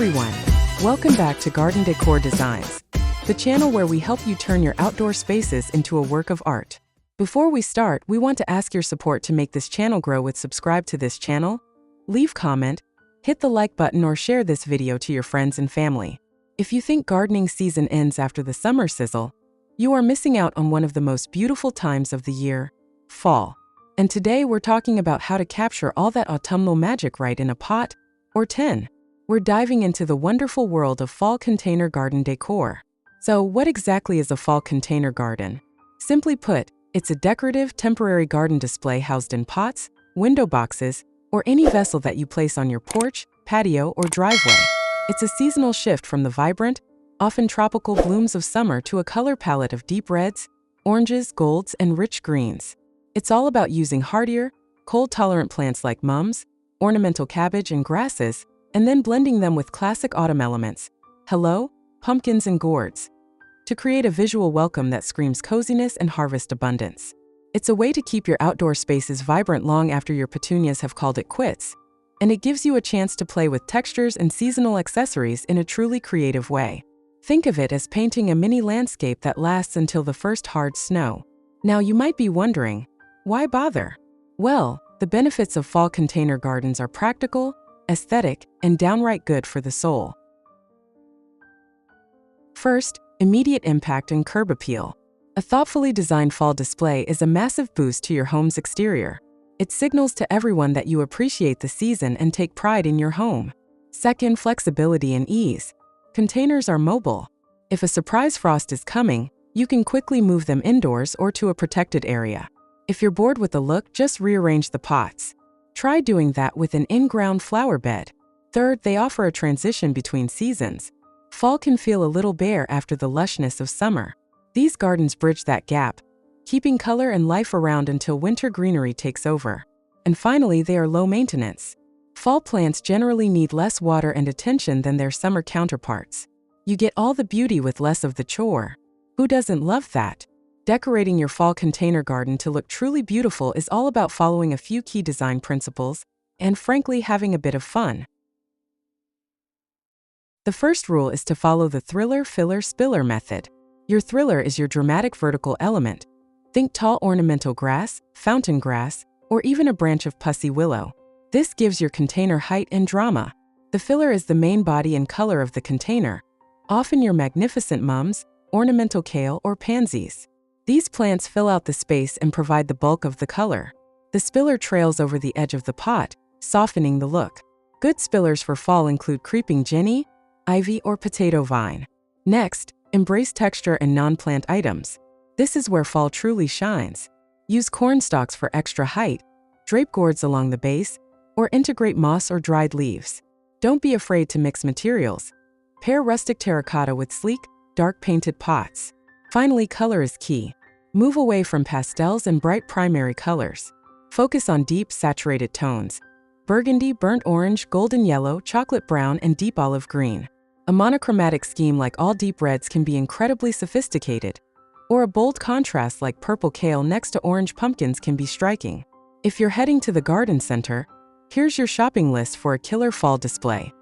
everyone! Welcome back to Garden Decor Designs, the channel where we help you turn your outdoor spaces into a work of art. Before we start, we want to ask your support to make this channel grow with subscribe to this channel, leave comment, hit the like button or share this video to your friends and family. If you think gardening season ends after the summer sizzle, you are missing out on one of the most beautiful times of the year, fall. And today we're talking about how to capture all that autumnal magic right in a pot or tin. We're diving into the wonderful world of fall container garden decor. So what exactly is a fall container garden? Simply put, it's a decorative, temporary garden display housed in pots, window boxes, or any vessel that you place on your porch, patio, or driveway. It's a seasonal shift from the vibrant, often tropical blooms of summer to a color palette of deep reds, oranges, golds, and rich greens. It's all about using hardier, cold-tolerant plants like mums, ornamental cabbage, and grasses, and then blending them with classic autumn elements, pumpkins and gourds, to create a visual welcome that screams coziness and harvest abundance. It's a way to keep your outdoor spaces vibrant long after your petunias have called it quits, and it gives you a chance to play with textures and seasonal accessories in a truly creative way. Think of it as painting a mini landscape that lasts until the first hard snow. Now you might be wondering, why bother? Well, the benefits of fall container gardens are practical, aesthetic, and downright good for the soul. First, immediate impact and curb appeal. A thoughtfully designed fall display is a massive boost to your home's exterior. It signals to everyone that you appreciate the season and take pride in your home. Second, flexibility and ease. Containers are mobile. If a surprise frost is coming, you can quickly move them indoors or to a protected area. If you're bored with the look, just rearrange the pots. Try doing that with an in-ground flower bed. Third, they offer a transition between seasons. Fall can feel a little bare after the lushness of summer. These gardens bridge that gap, keeping color and life around until winter greenery takes over. And finally, they are low maintenance. Fall plants generally need less water and attention than their summer counterparts. You get all the beauty with less of the chore. Who doesn't love that? Decorating your fall container garden to look truly beautiful is all about following a few key design principles and, frankly, having a bit of fun. The first rule is to follow the thriller, filler, spiller method. Your thriller is your dramatic vertical element. Think tall ornamental grass, fountain grass, or even a branch of pussy willow. This gives your container height and drama. The filler is the main body and color of the container, often your magnificent mums, ornamental kale, or pansies. These plants fill out the space and provide the bulk of the color. The spiller trails over the edge of the pot, softening the look. Good spillers for fall include creeping jenny, ivy, or potato vine. Next, embrace texture and non-plant items. This is where fall truly shines. Use corn stalks for extra height, drape gourds along the base, or integrate moss or dried leaves. Don't be afraid to mix materials. Pair rustic terracotta with sleek, dark painted pots. Finally, color is key. Move away from pastels and bright primary colors. Focus on deep, saturated tones: burgundy, burnt orange, golden yellow, chocolate brown, and deep olive green. A monochromatic scheme like all deep reds can be incredibly sophisticated, or a bold contrast like purple kale next to orange pumpkins can be striking. If you're heading to the garden center, here's your shopping list for a killer fall display.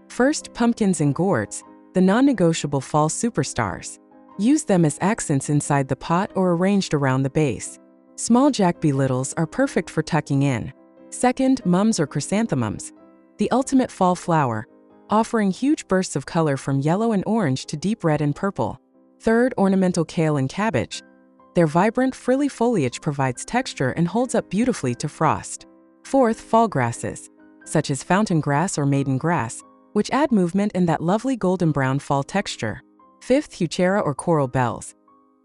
First, pumpkins and gourds, the non-negotiable fall superstars. Use them as accents inside the pot or arranged around the base. Small jack-be-littles are perfect for tucking in. Second, mums or chrysanthemums, the ultimate fall flower, offering huge bursts of color from yellow and orange to deep red and purple. Third, ornamental kale and cabbage. Their vibrant, frilly foliage provides texture and holds up beautifully to frost. Fourth, fall grasses, such as fountain grass or maiden grass, which add movement and that lovely golden brown fall texture. Fifth, heuchera or coral bells.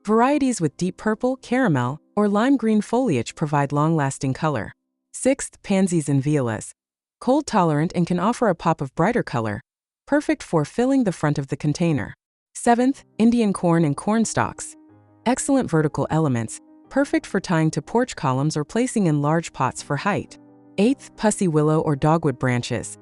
Varieties with deep purple, caramel, or lime green foliage provide long-lasting color. Sixth, pansies and violas. Cold tolerant and can offer a pop of brighter color, perfect for filling the front of the container. Seventh, Indian corn and corn stalks. Excellent vertical elements, perfect for tying to porch columns or placing in large pots for height. Eighth, pussy willow or dogwood branches.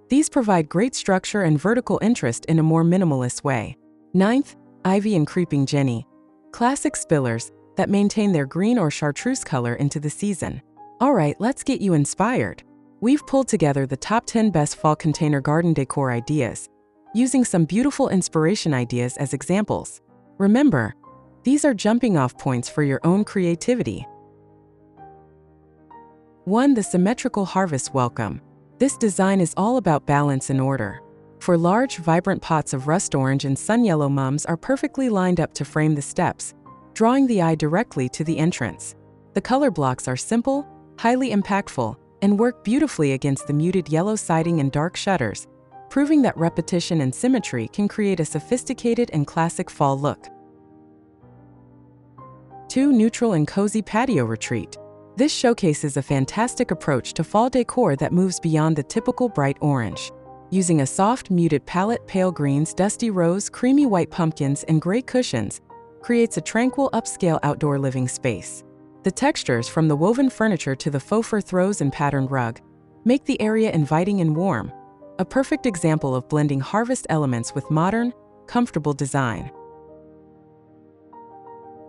These provide great structure and vertical interest in a more minimalist way. Ninth, ivy and creeping jenny. Classic spillers, that maintain their green or chartreuse color into the season. Alright, let's get you inspired. We've pulled together the top 10 best fall container garden decor ideas, using some beautiful inspiration ideas as examples. Remember, these are jumping off points for your own creativity. 1. The symmetrical harvest welcome. This design is all about balance and order. For large, vibrant pots of rust orange and sun yellow mums are perfectly lined up to frame the steps, drawing the eye directly to the entrance. The color blocks are simple, highly impactful, and work beautifully against the muted yellow siding and dark shutters, proving that repetition and symmetry can create a sophisticated and classic fall look. 2. Neutral and cozy patio retreat. This showcases a fantastic approach to fall decor that moves beyond the typical bright orange. Using a soft, muted palette, pale greens, dusty rose, creamy white pumpkins, and gray cushions, creates a tranquil, upscale outdoor living space. The textures, from the woven furniture to the faux fur throws and patterned rug, make the area inviting and warm, a perfect example of blending harvest elements with modern, comfortable design.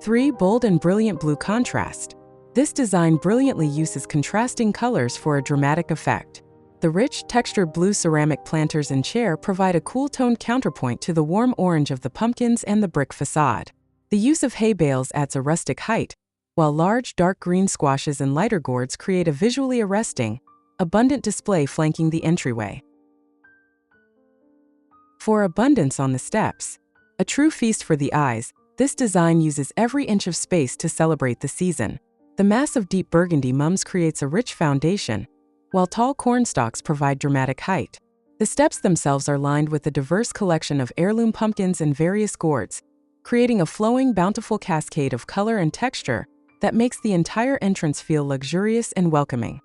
3. Bold and brilliant blue contrast. This design brilliantly uses contrasting colors for a dramatic effect. The rich, textured blue ceramic planters and chair provide a cool-toned counterpoint to the warm orange of the pumpkins and the brick facade. The use of hay bales adds a rustic height, while large, dark green squashes and lighter gourds create a visually arresting, abundant display flanking the entryway. 4. Abundance on the steps. A true feast for the eyes, this design uses every inch of space to celebrate the season. The mass of deep burgundy mums creates a rich foundation, while tall cornstalks provide dramatic height. The steps themselves are lined with a diverse collection of heirloom pumpkins and various gourds, creating a flowing, bountiful cascade of color and texture that makes the entire entrance feel luxurious and welcoming.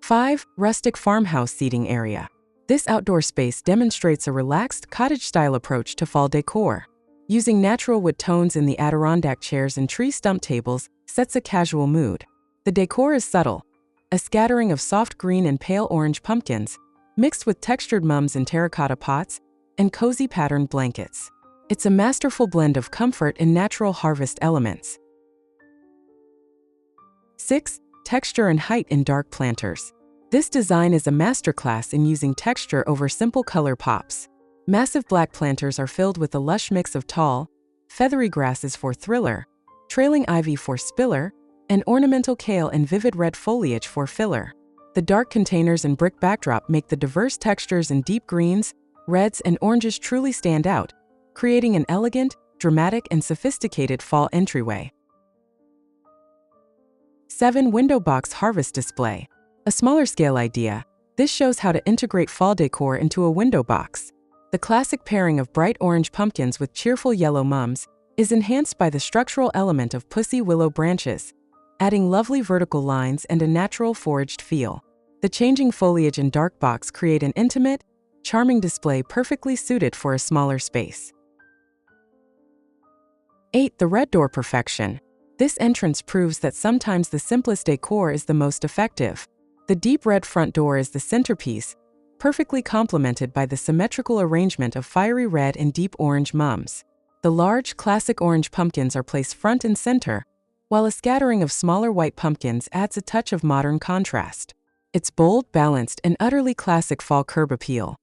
5. Rustic farmhouse seating area. This outdoor space demonstrates a relaxed, cottage-style approach to fall decor. Using natural wood tones in the Adirondack chairs and tree stump tables sets a casual mood. The decor is subtle, a scattering of soft green and pale orange pumpkins, mixed with textured mums in terracotta pots and cozy patterned blankets. It's a masterful blend of comfort and natural harvest elements. 6. Texture and height in dark planters. This design is a masterclass in using texture over simple color pops. Massive black planters are filled with a lush mix of tall, feathery grasses for thriller, trailing ivy for spiller, and ornamental kale and vivid red foliage for filler. The dark containers and brick backdrop make the diverse textures in deep greens, reds, and oranges truly stand out, creating an elegant, dramatic, and sophisticated fall entryway. 7. Window box harvest display. A smaller scale idea, this shows how to integrate fall decor into a window box. The classic pairing of bright orange pumpkins with cheerful yellow mums is enhanced by the structural element of pussy willow branches, adding lovely vertical lines and a natural foraged feel. The changing foliage and dark box create an intimate, charming display perfectly suited for a smaller space. 8. The red door perfection. This entrance proves that sometimes the simplest decor is the most effective. The deep red front door is the centerpiece, perfectly complemented by the symmetrical arrangement of fiery red and deep orange mums. The large, classic orange pumpkins are placed front and center, while a scattering of smaller white pumpkins adds a touch of modern contrast. It's bold, balanced, and utterly classic fall curb appeal.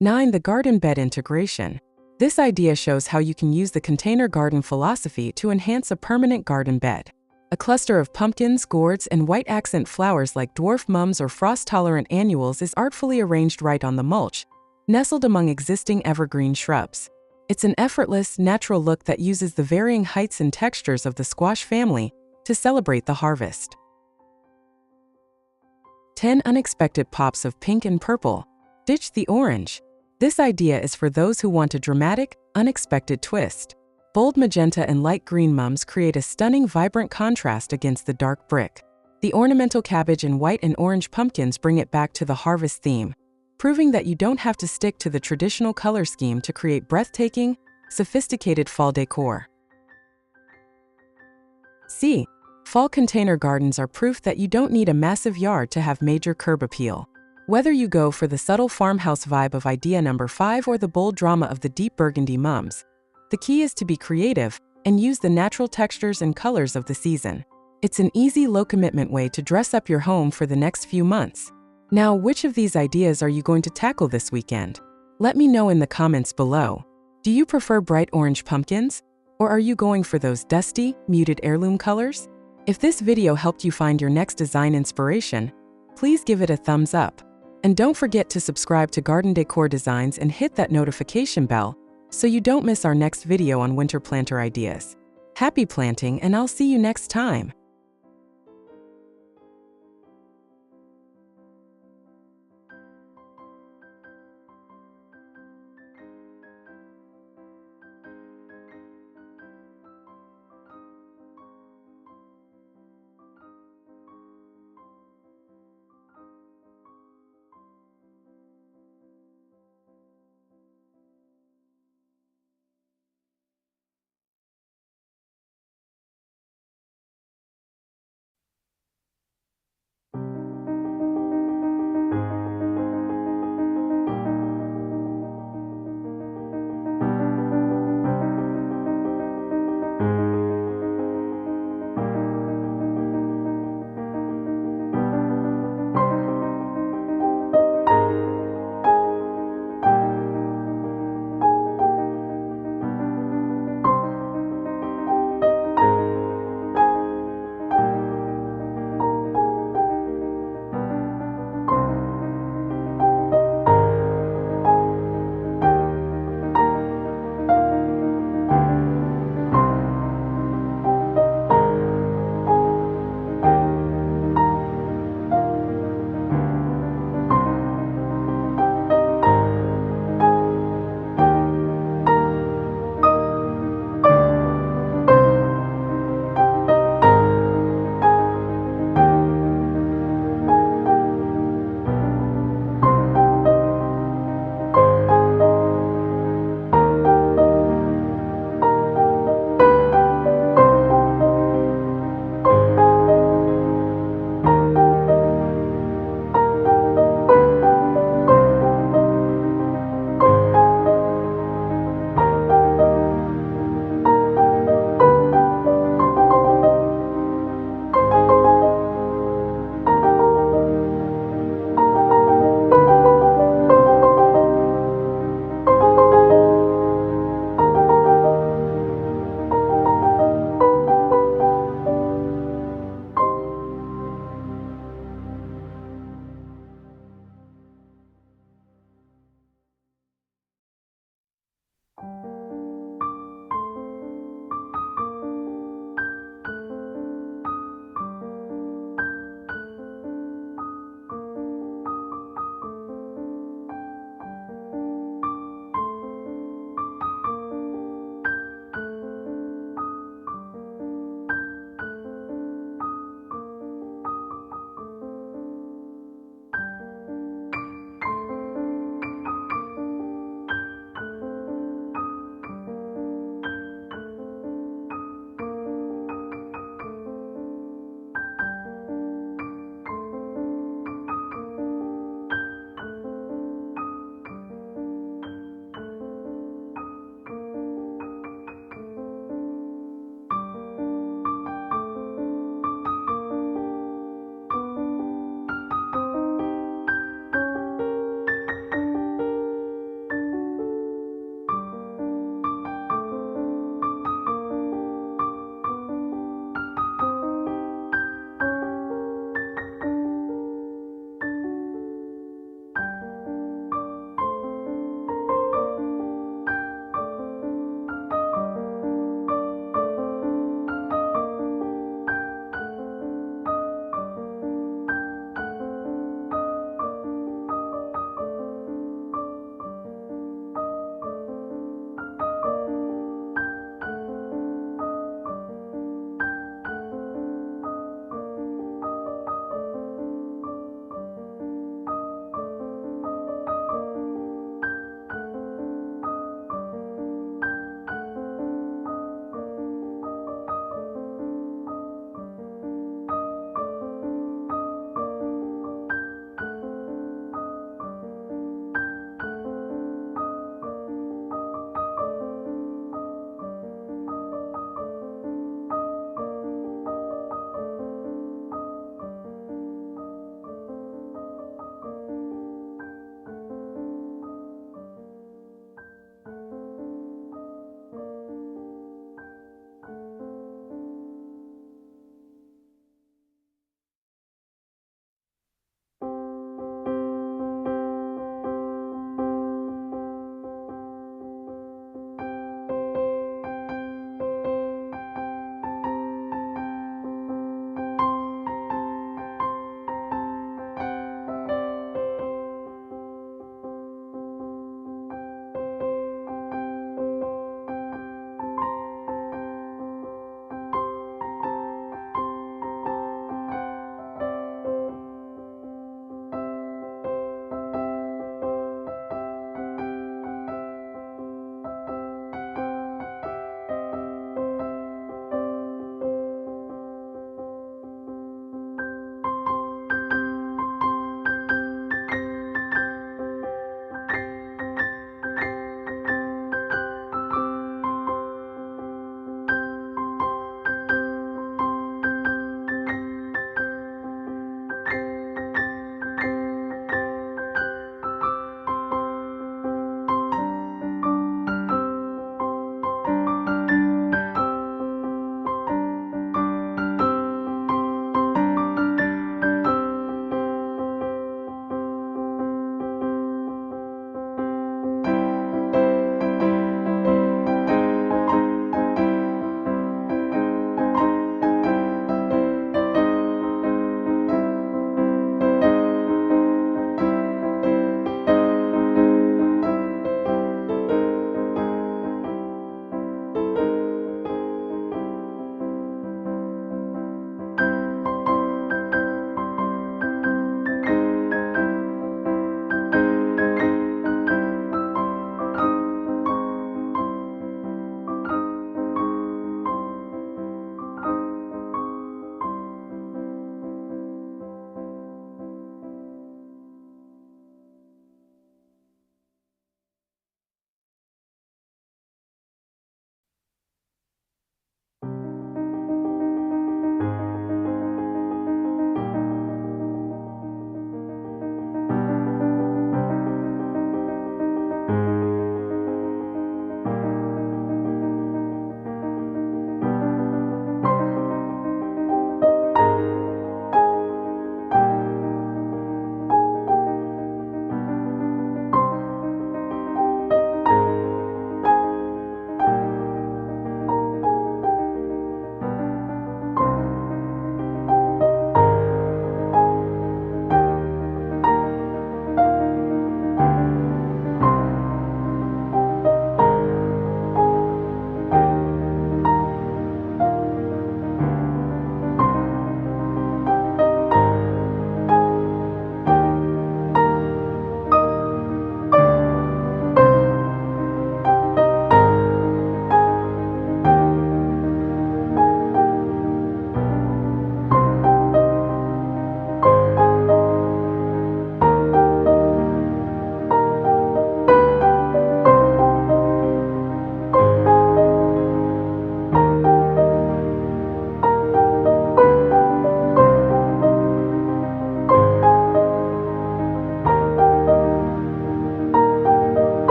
9. The garden bed integration. This idea shows how you can use the container garden philosophy to enhance a permanent garden bed. A cluster of pumpkins, gourds, and white accent flowers like dwarf mums or frost-tolerant annuals is artfully arranged right on the mulch, nestled among existing evergreen shrubs. It's an effortless, natural look that uses the varying heights and textures of the squash family to celebrate the harvest. 10. Unexpected pops of pink and purple. Ditch the orange. This idea is for those who want a dramatic, unexpected twist. Bold magenta and light green mums create a stunning, vibrant contrast against the dark brick. The ornamental cabbage and white and orange pumpkins bring it back to the harvest theme, proving that you don't have to stick to the traditional color scheme to create breathtaking, sophisticated fall decor. C. Fall container gardens are proof that you don't need a massive yard to have major curb appeal. Whether you go for the subtle farmhouse vibe of idea number 5 or the bold drama of the deep burgundy mums, The key is to be creative and use the natural textures and colors of the season. It's an easy, low-commitment way to dress up your home for the next few months. Now, which of these ideas are you going to tackle this weekend? Let me know in the comments below. Do you prefer bright orange pumpkins? Or are you going for those dusty, muted heirloom colors? If this video helped you find your next design inspiration, please give it a thumbs up. And don't forget to subscribe to Garden Decor Designs and hit that notification bell so you don't miss our next video on winter planter ideas. Happy planting, and I'll see you next time.